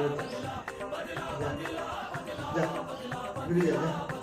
जा गिरी जा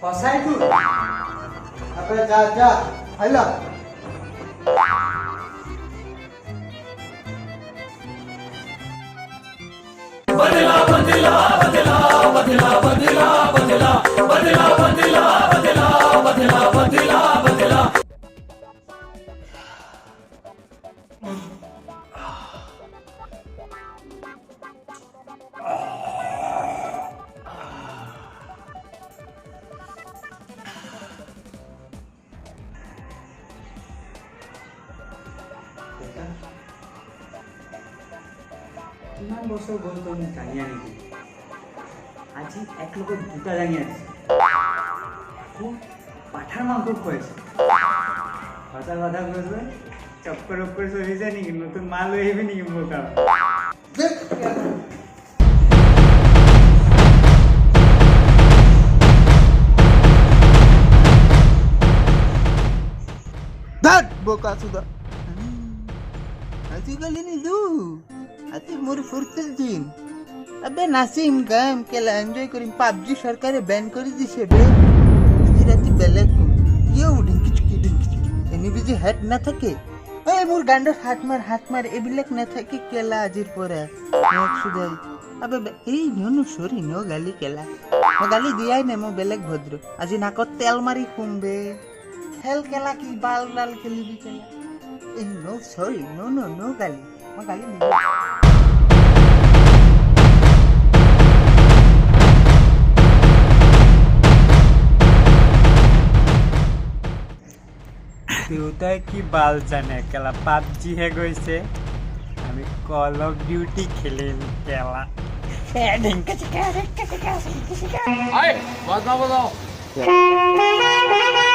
फसाई तू अबे जा जा हेलो बदला बदला बदला बदला बदला बदला बदला बदला बदला बदला बदला बदला কিমান বছৰ গ'ল তই মোক দাঙি আনিবি আজি এক লগত দুটা দাঙি আনিছে আকৌ পাঠাৰ মাংস খুৱাইছে হঠাৎ হঠাৎ কৈছে চক্কৰ ওপৰ চলি যায় নেকি নতুন মা লৈ আহিবি নেকি মোৰ কাৰণে ধ্যাৎ বোকা সুদা আজিকালি নিদু আজি মোর ফুরতির দিন আবে নাসিম গাম কেলা এনজয় করিম পাবজি সরকারে ব্যান করে দিছে বে আজি রাতি বেলেগ ইয়ে উডিং কিছু এনি বিজি হেড না থাকে এই মোর গান্ডর হাত মার এবিলাক না থাকে কেলা আজির পরে মোক সুদাই আবে এই ননু সরি নো গালি কেলা মো গালি দিয়াই না মো বেলেগ ভদ্র আজি নাকত তেল মারি খুমবে খেল কেলা কি বাল ডাল খেলিবি কেলা এই নো সরি নো গালি মো গালি নিবি দেউতাই কি বাল জানে কেলা পাবজি হে গৈছে আমি কল অফ ডিউটি খেলিম কেলা Ay, basta.